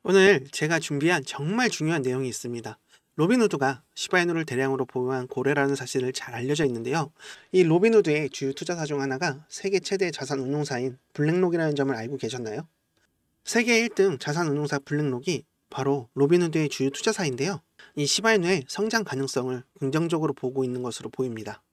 오늘 제가 준비한 정말 중요한 내용이 있습니다. 로빈후드가 시바이누를 대량으로 보유한 고래라는 사실을 잘 알려져 있는데요. 이 로빈후드의 주요 투자사 중 하나가 세계 최대 자산 운용사인 블랙록이라는 점을 알고 계셨나요? 세계 1등 자산 운용사 블랙록이 바로 로빈후드의 주요 투자사인데요. 이 시바이누의 성장 가능성을 긍정적으로 보고 있는 것으로 보입니다.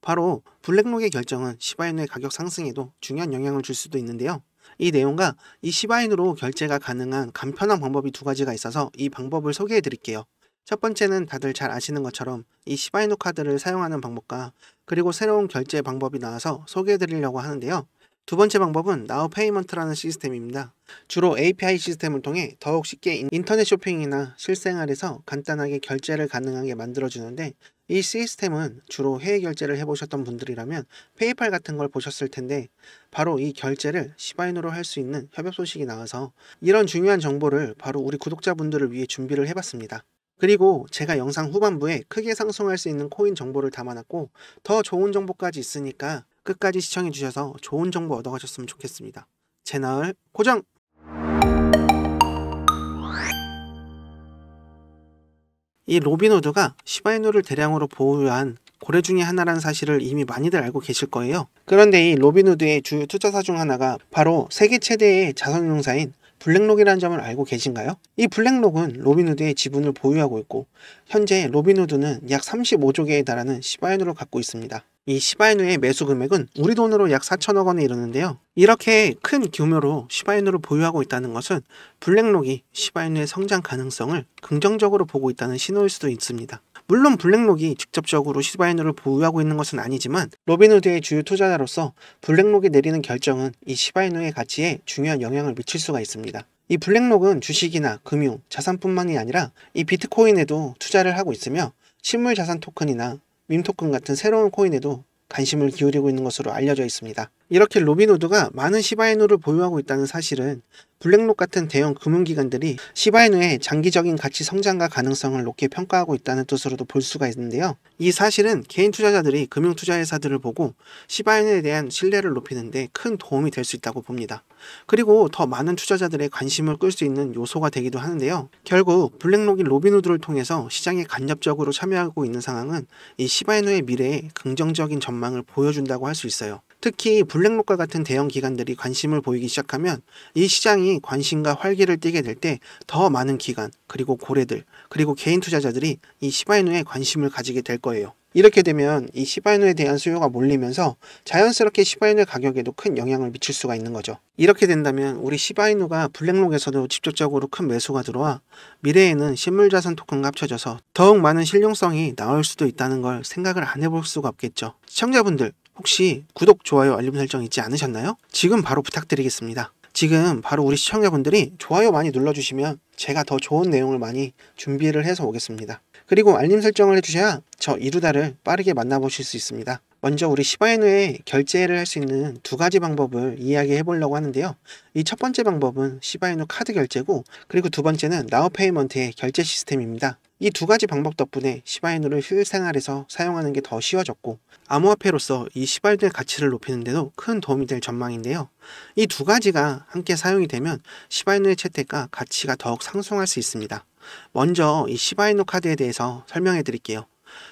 바로 블랙록의 결정은 시바이누의 가격 상승에도 중요한 영향을 줄 수도 있는데요. 이 내용과 이 시바인으로 결제가 가능한 간편한 방법이 두 가지가 있어서 이 방법을 소개해 드릴게요. 첫 번째는 다들 잘 아시는 것처럼 이 시바이누 카드를 사용하는 방법과 그리고 새로운 결제 방법이 나와서 소개해 드리려고 하는데요. 두 번째 방법은 나우 페이먼트라는 시스템입니다. 주로 API 시스템을 통해 더욱 쉽게 인터넷 쇼핑이나 실생활에서 간단하게 결제를 가능하게 만들어주는데, 이 시스템은 주로 해외 결제를 해보셨던 분들이라면 페이팔 같은 걸 보셨을 텐데, 바로 이 결제를 시바인으로 할 수 있는 협업 소식이 나와서 이런 중요한 정보를 바로 우리 구독자분들을 위해 준비를 해봤습니다. 그리고 제가 영상 후반부에 크게 상승할 수 있는 코인 정보를 담아놨고, 더 좋은 정보까지 있으니까 끝까지 시청해주셔서 좋은 정보 얻어가셨으면 좋겠습니다. 채널 고정! 이 로빈후드가 시바이누를 대량으로 보유한 고래 중에 하나라는 사실을 이미 많이들 알고 계실 거예요. 그런데 이 로빈후드의 주요 투자사 중 하나가 바로 세계 최대의 자산운용사인 블랙록이라는 점을 알고 계신가요? 이 블랙록은 로빈후드의 지분을 보유하고 있고, 현재 로빈후드는 약 35조 개에 달하는 시바이누를 갖고 있습니다. 이 시바이누의 매수 금액은 우리 돈으로 약 4천억 원에 이르는데요. 이렇게 큰 규모로 시바이누를 보유하고 있다는 것은 블랙록이 시바이누의 성장 가능성을 긍정적으로 보고 있다는 신호일 수도 있습니다. 물론 블랙록이 직접적으로 시바이누를 보유하고 있는 것은 아니지만, 로빈후드의 주요 투자자로서 블랙록이 내리는 결정은 이 시바이누의 가치에 중요한 영향을 미칠 수가 있습니다. 이 블랙록은 주식이나 금융, 자산뿐만이 아니라 이 비트코인에도 투자를 하고 있으며, 실물 자산 토큰이나 밈토큰 같은 새로운 코인에도 관심을 기울이고 있는 것으로 알려져 있습니다. 이렇게 로빈후드가 많은 시바이누를 보유하고 있다는 사실은 블랙록 같은 대형 금융기관들이 시바이누의 장기적인 가치 성장과 가능성을 높게 평가하고 있다는 뜻으로도 볼 수가 있는데요. 이 사실은 개인 투자자들이 금융투자회사들을 보고 시바이누에 대한 신뢰를 높이는 데 큰 도움이 될 수 있다고 봅니다. 그리고 더 많은 투자자들의 관심을 끌 수 있는 요소가 되기도 하는데요. 결국 블랙록이 로빈후드를 통해서 시장에 간접적으로 참여하고 있는 상황은 이 시바이누의 미래에 긍정적인 전망을 보여준다고 할 수 있어요. 특히 블랙록과 같은 대형 기관들이 관심을 보이기 시작하면 이 시장이 관심과 활기를 띠게 될 때 더 많은 기관, 그리고 고래들, 그리고 개인 투자자들이 이 시바이누에 관심을 가지게 될 거예요. 이렇게 되면 이 시바이누에 대한 수요가 몰리면서 자연스럽게 시바이누의 가격에도 큰 영향을 미칠 수가 있는 거죠. 이렇게 된다면 우리 시바이누가 블랙록에서도 직접적으로 큰 매수가 들어와 미래에는 실물자산 토큰과 합쳐져서 더욱 많은 실용성이 나올 수도 있다는 걸 생각을 안 해볼 수가 없겠죠. 시청자분들, 혹시 구독, 좋아요, 알림 설정 잊지 않으셨나요? 지금 바로 부탁드리겠습니다. 지금 바로 우리 시청자분들이 좋아요 많이 눌러주시면 제가 더 좋은 내용을 많이 준비를 해서 오겠습니다. 그리고 알림 설정을 해주셔야 저 이루다를 빠르게 만나보실 수 있습니다. 먼저 우리 시바이누에 결제를 할 수 있는 두 가지 방법을 이야기해 보려고 하는데요. 이 첫 번째 방법은 시바이누 카드 결제고, 그리고 두 번째는 나우 페이먼트의 결제 시스템입니다. 이 두 가지 방법 덕분에 시바이누를 실생활에서 사용하는 게 더 쉬워졌고, 암호화폐로서 이 시바이누의 가치를 높이는 데도 큰 도움이 될 전망인데요. 이 두 가지가 함께 사용이 되면 시바이누의 채택과 가치가 더욱 상승할 수 있습니다. 먼저 이 시바이누 카드에 대해서 설명해 드릴게요.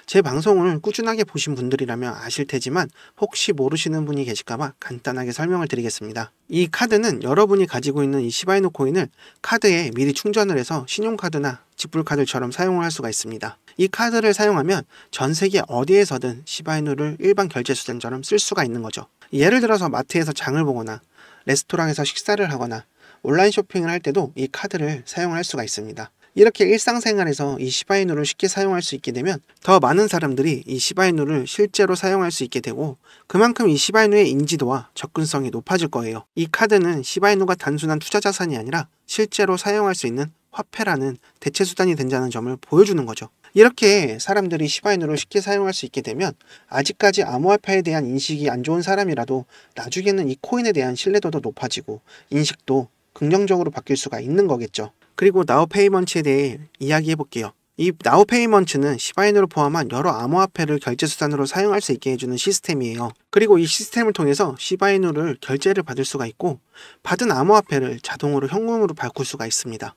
제 방송을 꾸준하게 보신 분들이라면 아실 테지만 혹시 모르시는 분이 계실까봐 간단하게 설명을 드리겠습니다. 이 카드는 여러분이 가지고 있는 이 시바이누 코인을 카드에 미리 충전을 해서 신용카드나 직불카드처럼 사용을 할 수가 있습니다. 이 카드를 사용하면 전 세계 어디에서든 시바이누를 일반 결제 수단처럼 쓸 수가 있는 거죠. 예를 들어서 마트에서 장을 보거나 레스토랑에서 식사를 하거나 온라인 쇼핑을 할 때도 이 카드를 사용할 수가 있습니다. 이렇게 일상생활에서 이 시바이누를 쉽게 사용할 수 있게 되면 더 많은 사람들이 이 시바이누를 실제로 사용할 수 있게 되고, 그만큼 이 시바이누의 인지도와 접근성이 높아질 거예요. 이 카드는 시바이누가 단순한 투자 자산이 아니라 실제로 사용할 수 있는 화폐라는 대체 수단이 된다는 점을 보여주는 거죠. 이렇게 사람들이 시바이누를 쉽게 사용할 수 있게 되면 아직까지 암호화폐에 대한 인식이 안 좋은 사람이라도 나중에는 이 코인에 대한 신뢰도도 높아지고 인식도 긍정적으로 바뀔 수가 있는 거겠죠. 그리고 나우 페이먼트에 대해 이야기해 볼게요. 이 나우페이먼트는 시바이누를 포함한 여러 암호화폐를 결제수단으로 사용할 수 있게 해주는 시스템이에요. 그리고 이 시스템을 통해서 시바이누를 결제를 받을 수가 있고 받은 암호화폐를 자동으로 현금으로 바꿀 수가 있습니다.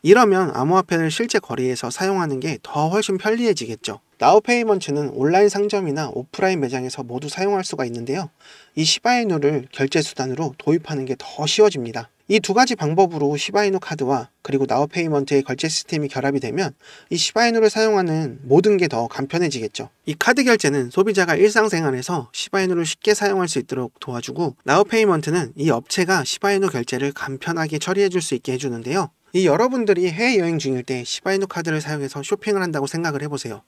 이러면 암호화폐를 실제 거리에서 사용하는 게 더 훨씬 편리해지겠죠. 나우페이먼트는 온라인 상점이나 오프라인 매장에서 모두 사용할 수가 있는데요. 이 시바이누를 결제수단으로 도입하는 게 더 쉬워집니다. 이 두 가지 방법으로 시바이누 카드와 그리고 나우페이먼트의 결제 시스템이 결합이 되면 이 시바이누를 사용하는 모든 게 더 간편해지겠죠. 이 카드 결제는 소비자가 일상생활에서 시바이누를 쉽게 사용할 수 있도록 도와주고 나우페이먼트는 이 업체가 시바이누 결제를 간편하게 처리해 줄 수 있게 해주는데요. 이 여러분들이 해외여행 중일 때 시바이누 카드를 사용해서 쇼핑을 한다고 생각을 해보세요.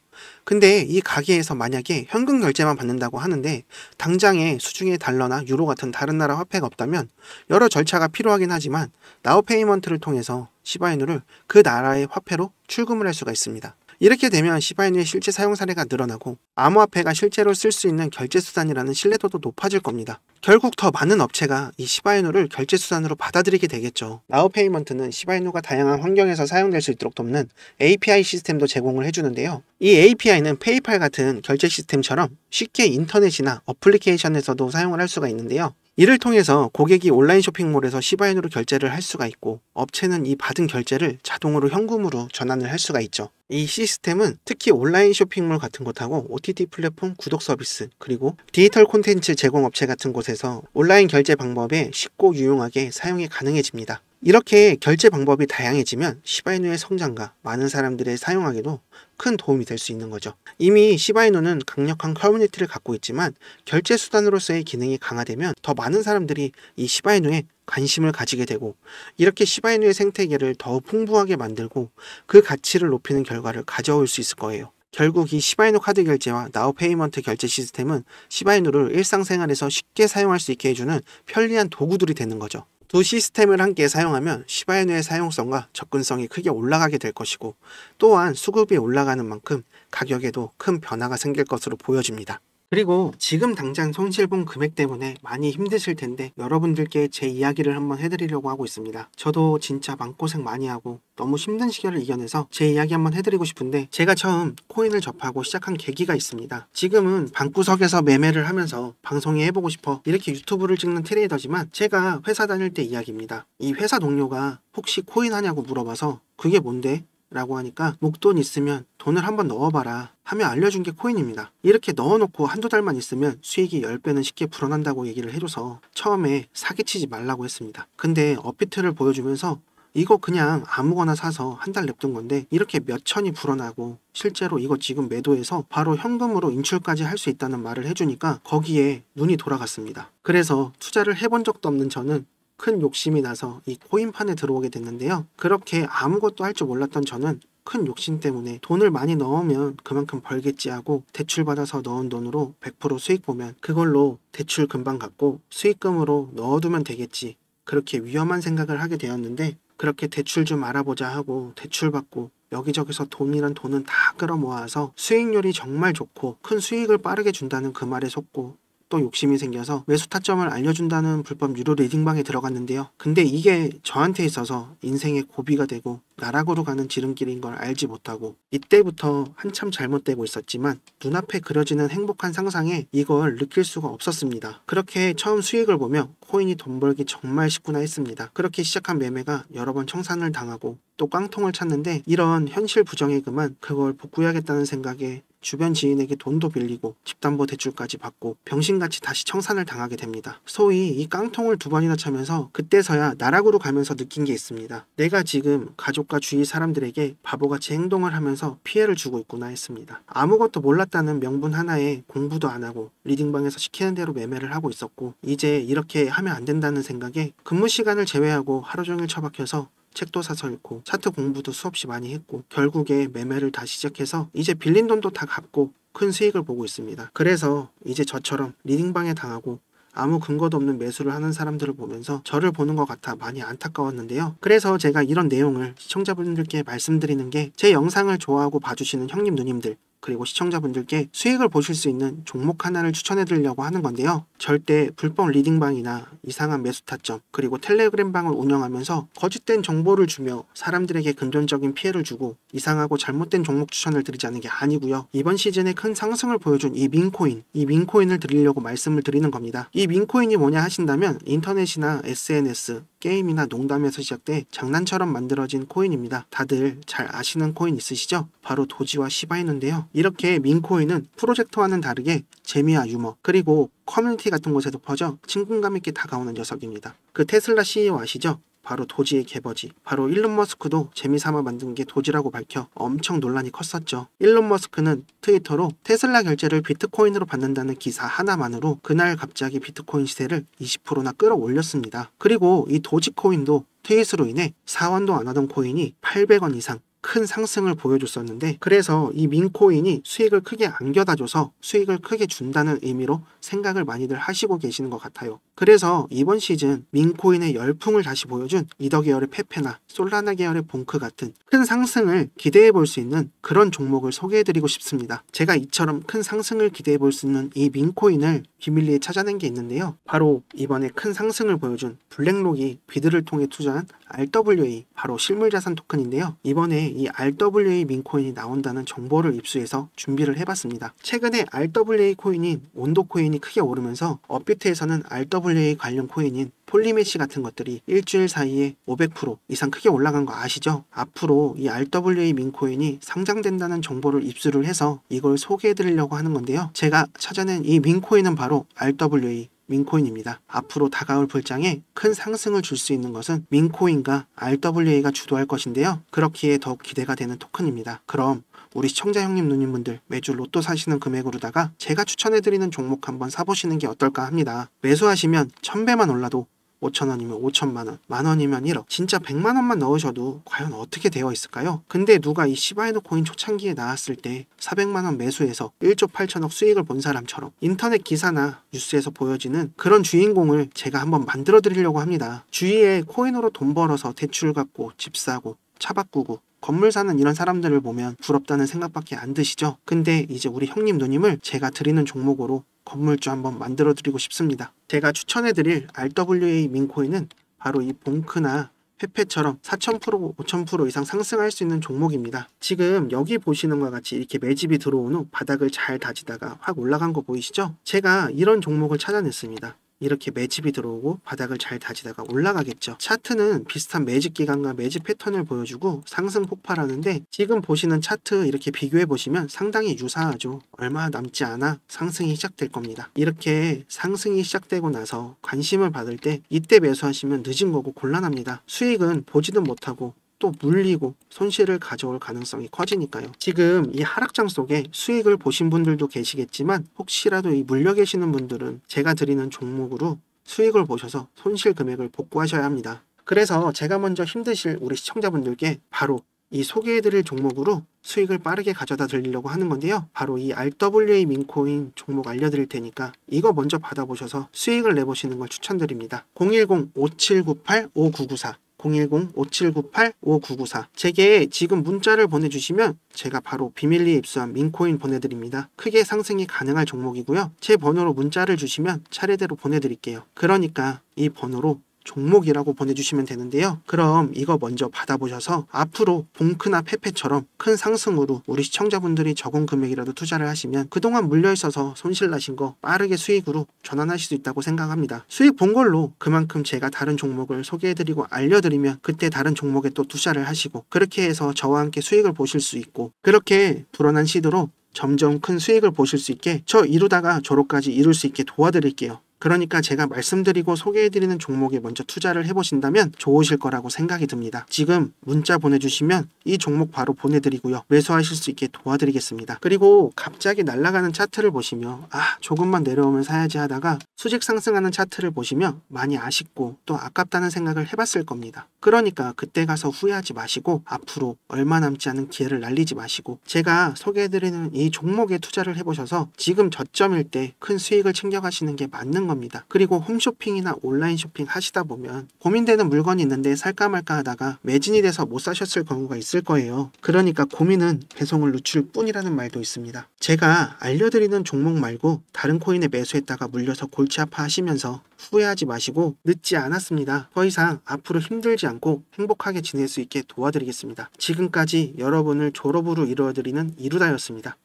근데 이 가게에서 만약에 현금 결제만 받는다고 하는데 당장에 수중에 달러나 유로 같은 다른 나라 화폐가 없다면 여러 절차가 필요하긴 하지만 나우페이먼트를 통해서 시바이누를 그 나라의 화폐로 출금을 할 수가 있습니다. 이렇게 되면 시바이누의 실제 사용 사례가 늘어나고 암호화폐가 실제로 쓸 수 있는 결제수단이라는 신뢰도도 높아질 겁니다. 결국 더 많은 업체가 이 시바이누를 결제수단으로 받아들이게 되겠죠. 나우페이먼트는 시바이누가 다양한 환경에서 사용될 수 있도록 돕는 API 시스템도 제공을 해주는데요. 이 API는 페이팔 같은 결제 시스템처럼 쉽게 인터넷이나 어플리케이션에서도 사용을 할 수가 있는데요. 이를 통해서 고객이 온라인 쇼핑몰에서 시바이누로 결제를 할 수가 있고 업체는 이 받은 결제를 자동으로 현금으로 전환을 할 수가 있죠. 이 시스템은 특히 온라인 쇼핑몰 같은 곳하고 OTT 플랫폼 구독 서비스 그리고 디지털 콘텐츠 제공 업체 같은 곳에서 온라인 결제 방법에 쉽고 유용하게 사용이 가능해집니다. 이렇게 결제 방법이 다양해지면 시바이누의 성장과 많은 사람들의 사용하기도 큰 도움이 될 수 있는 거죠. 이미 시바이누는 강력한 커뮤니티를 갖고 있지만 결제 수단으로서의 기능이 강화되면 더 많은 사람들이 이 시바이누에 관심을 가지게 되고 이렇게 시바이누의 생태계를 더 풍부하게 만들고 그 가치를 높이는 결과를 가져올 수 있을 거예요. 결국 이 시바이누 카드 결제와 나우페이먼트 결제 시스템은 시바이누를 일상생활에서 쉽게 사용할 수 있게 해주는 편리한 도구들이 되는 거죠. 두 시스템을 함께 사용하면 시바이누의 사용성과 접근성이 크게 올라가게 될 것이고 또한 수급이 올라가는 만큼 가격에도 큰 변화가 생길 것으로 보여집니다. 그리고 지금 당장 손실본 금액 때문에 많이 힘드실 텐데 여러분들께 제 이야기를 한번 해드리려고 하고 있습니다. 저도 진짜 마음고생 많이 하고 너무 힘든 시절을 이겨내서 제 이야기 한번 해드리고 싶은데 제가 처음 코인을 접하고 시작한 계기가 있습니다. 지금은 방구석에서 매매를 하면서 방송에 해보고 싶어 이렇게 유튜브를 찍는 트레이더지만 제가 회사 다닐 때 이야기입니다. 이 회사 동료가 혹시 코인 하냐고 물어봐서 그게 뭔데? 라고 하니까 목돈 있으면 돈을 한번 넣어봐라 하며 알려준 게 코인입니다. 이렇게 넣어놓고 한두 달만 있으면 수익이 10배는 쉽게 불어난다고 얘기를 해줘서 처음에 사기치지 말라고 했습니다. 근데 업비트를 보여주면서 이거 그냥 아무거나 사서 한 달 냅둔 건데 이렇게 몇 천이 불어나고 실제로 이거 지금 매도해서 바로 현금으로 인출까지 할 수 있다는 말을 해주니까 거기에 눈이 돌아갔습니다. 그래서 투자를 해본 적도 없는 저는 큰 욕심이 나서 이 코인판에 들어오게 됐는데요. 그렇게 아무것도 할 줄 몰랐던 저는 큰 욕심 때문에 돈을 많이 넣으면 그만큼 벌겠지 하고 대출받아서 넣은 돈으로 100% 수익 보면 그걸로 대출 금방 갚고 수익금으로 넣어두면 되겠지. 그렇게 위험한 생각을 하게 되었는데 그렇게 대출 좀 알아보자 하고 대출받고 여기저기서 돈이란 돈은 다 끌어모아서 수익률이 정말 좋고 큰 수익을 빠르게 준다는 그 말에 속고 또 욕심이 생겨서 매수 타점을 알려준다는 불법 유료 리딩방에 들어갔는데요. 근데 이게 저한테 있어서 인생의 고비가 되고 나락으로 가는 지름길인 걸 알지 못하고 이때부터 한참 잘못되고 있었지만 눈앞에 그려지는 행복한 상상에 이걸 느낄 수가 없었습니다. 그렇게 처음 수익을 보며 코인이 돈 벌기 정말 쉽구나 했습니다. 그렇게 시작한 매매가 여러 번 청산을 당하고 또 깡통을 찼는데 이런 현실 부정의 그만 그걸 복구해야겠다는 생각에 주변 지인에게 돈도 빌리고 집담보 대출까지 받고 병신같이 다시 청산을 당하게 됩니다. 소위 이 깡통을 2번이나 차면서 그때서야 나락으로 가면서 느낀 게 있습니다. 내가 지금 가족과 주위 사람들에게 바보같이 행동을 하면서 피해를 주고 있구나 했습니다. 아무것도 몰랐다는 명분 하나에 공부도 안 하고 리딩방에서 시키는 대로 매매를 하고 있었고 이제 이렇게 하면 안 된다는 생각에 근무 시간을 제외하고 하루 종일 처박혀서 책도 사서 읽고 차트 공부도 수없이 많이 했고 결국에 매매를 다시 시작해서 이제 빌린 돈도 다 갚고 큰 수익을 보고 있습니다. 그래서 이제 저처럼 리딩방에 당하고 아무 근거도 없는 매수를 하는 사람들을 보면서 저를 보는 것 같아 많이 안타까웠는데요. 그래서 제가 이런 내용을 시청자분들께 말씀드리는 게 제 영상을 좋아하고 봐주시는 형님 누님들 그리고 시청자분들께 수익을 보실 수 있는 종목 하나를 추천해 드리려고 하는 건데요. 절대 불법 리딩방이나 이상한 매수 타점, 그리고 텔레그램방을 운영하면서 거짓된 정보를 주며 사람들에게 금전적인 피해를 주고 이상하고 잘못된 종목 추천을 드리지 않는 게 아니고요. 이번 시즌에 큰 상승을 보여준 이 민코인을 드리려고 말씀을 드리는 겁니다. 이 민코인이 뭐냐 하신다면 인터넷이나 SNS, 게임이나 농담에서 시작돼 장난처럼 만들어진 코인입니다. 다들 잘 아시는 코인 있으시죠? 바로 도지와 시바이누인데요. 이렇게 민코인은 프로젝트와는 다르게 재미와 유머, 그리고 커뮤니티 같은 곳에도 퍼져 친근감 있게 다가오는 녀석입니다. 그 테슬라 CEO 아시죠? 바로 도지의 개버지. 바로 일론 머스크도 재미삼아 만든 게 도지라고 밝혀 엄청 논란이 컸었죠. 일론 머스크는 트위터로 테슬라 결제를 비트코인으로 받는다는 기사 하나만으로 그날 갑자기 비트코인 시세를 20%나 끌어올렸습니다. 그리고 이 도지코인도 트윗으로 인해 사원도 안 하던 코인이 800원 이상 큰 상승을 보여줬었는데, 그래서 이 민코인이 수익을 크게 안겨다줘서 수익을 크게 준다는 의미로 생각을 많이들 하시고 계시는 것 같아요. 그래서 이번 시즌 민코인의 열풍을 다시 보여준 이더 계열의 페페나 솔라나 계열의 봉크 같은 큰 상승을 기대해 볼 수 있는 그런 종목을 소개해드리고 싶습니다. 제가 이처럼 큰 상승을 기대해 볼 수 있는 이 민코인을 비밀리에 찾아낸 게 있는데요. 바로 이번에 큰 상승을 보여준 블랙록이 비드를 통해 투자한 RWA, 바로 실물자산 토큰인데요. 이번에 이 RWA 민코인이 나온다는 정보를 입수해서 준비를 해봤습니다. 최근에 RWA 코인인 온도 코인이 크게 오르면서 업비트에서는 RWA 관련 코인인 폴리메시 같은 것들이 일주일 사이에 500% 이상 크게 올라간 거 아시죠? 앞으로 이 RWA 민코인이 상장된다는 정보를 입수를 해서 이걸 소개해 드리려고 하는 건데요. 제가 찾아낸 이 민코인은 바로 RWA 민코인입니다. 앞으로 다가올 불장에 큰 상승을 줄 수 있는 것은 민코인과 RWA가 주도할 것인데요. 그렇기에 더욱 기대가 되는 토큰입니다. 그럼 우리 시청자 형님 누님분들 매주 로또 사시는 금액으로다가 제가 추천해드리는 종목 한번 사보시는 게 어떨까 합니다. 매수하시면 1000배만 올라도 5,000원이면 5천만원, 만원이면 1억, 진짜 100만원만 넣으셔도 과연 어떻게 되어 있을까요? 근데 누가 이 시바이누 코인 초창기에 나왔을 때 400만원 매수해서 1조 8천억 수익을 본 사람처럼 인터넷 기사나 뉴스에서 보여지는 그런 주인공을 제가 한번 만들어 드리려고 합니다. 주위에 코인으로 돈 벌어서 대출 갚고 집 사고 차 바꾸고 건물 사는 이런 사람들을 보면 부럽다는 생각밖에 안 드시죠? 근데 이제 우리 형님 누님을 제가 드리는 종목으로 건물주 한번 만들어 드리고 싶습니다. 제가 추천해 드릴 RWA 민코인은 바로 이 봉크나 페페처럼 4000%, 5000% 이상 상승할 수 있는 종목입니다. 지금 여기 보시는 것과 같이 이렇게 매집이 들어온 후 바닥을 잘 다지다가 확 올라간 거 보이시죠? 제가 이런 종목을 찾아냈습니다. 이렇게 매집이 들어오고 바닥을 잘 다지다가 올라가겠죠. 차트는 비슷한 매집 기간과 매집 패턴을 보여주고 상승 폭발하는데, 지금 보시는 차트 이렇게 비교해 보시면 상당히 유사하죠. 얼마 남지 않아 상승이 시작될 겁니다. 이렇게 상승이 시작되고 나서 관심을 받을 때 이때 매수하시면 늦은 거고 곤란합니다. 수익은 보지도 못하고 또 물리고 손실을 가져올 가능성이 커지니까요. 지금 이 하락장 속에 수익을 보신 분들도 계시겠지만 혹시라도 이 물려 계시는 분들은 제가 드리는 종목으로 수익을 보셔서 손실 금액을 복구하셔야 합니다. 그래서 제가 먼저 힘드실 우리 시청자분들께 바로 이 소개해드릴 종목으로 수익을 빠르게 가져다 드리려고 하는 건데요. 바로 이 RWA 민코인 종목 알려드릴 테니까 이거 먼저 받아보셔서 수익을 내보시는 걸 추천드립니다. 010-5798-5994 010-5798-5994 제게 지금 문자를 보내주시면 제가 바로 비밀리에 입수한 민코인 보내드립니다. 크게 상승이 가능할 종목이고요. 제 번호로 문자를 주시면 차례대로 보내드릴게요. 그러니까 이 번호로 종목이라고 보내주시면 되는데요. 그럼 이거 먼저 받아보셔서 앞으로 봉크나 페페처럼 큰 상승으로 우리 시청자분들이 적은 금액이라도 투자를 하시면 그동안 물려있어서 손실 나신 거 빠르게 수익으로 전환하실 수 있다고 생각합니다. 수익 본 걸로 그만큼 제가 다른 종목을 소개해드리고 알려드리면 그때 다른 종목에 또 투자를 하시고, 그렇게 해서 저와 함께 수익을 보실 수 있고, 그렇게 불어난 시도로 점점 큰 수익을 보실 수 있게, 저 이루다가 졸업까지 이룰 수 있게 도와드릴게요. 그러니까 제가 말씀드리고 소개해드리는 종목에 먼저 투자를 해보신다면 좋으실 거라고 생각이 듭니다. 지금 문자 보내주시면 이 종목 바로 보내드리고요. 매수하실 수 있게 도와드리겠습니다. 그리고 갑자기 날아가는 차트를 보시며 조금만 내려오면 사야지 하다가 수직 상승하는 차트를 보시며 많이 아쉽고 또 아깝다는 생각을 해봤을 겁니다. 그러니까 그때 가서 후회하지 마시고 앞으로 얼마 남지 않은 기회를 날리지 마시고 제가 소개해드리는 이 종목에 투자를 해보셔서 지금 저점일 때 큰 수익을 챙겨가시는 게 맞는 겁니다. 그리고 홈쇼핑이나 온라인 쇼핑 하시다 보면 고민되는 물건이 있는데 살까 말까 하다가 매진이 돼서 못 사셨을 경우가 있을 거예요. 그러니까 고민은 배송을 늦출 뿐이라는 말도 있습니다. 제가 알려드리는 종목 말고 다른 코인에 매수했다가 물려서 골치 아파하시면서 후회하지 마시고 늦지 않았습니다. 더 이상 앞으로 힘들지 않고 행복하게 지낼 수 있게 도와드리겠습니다. 지금까지 여러분을 졸업으로 이루어드리는 이루다였습니다.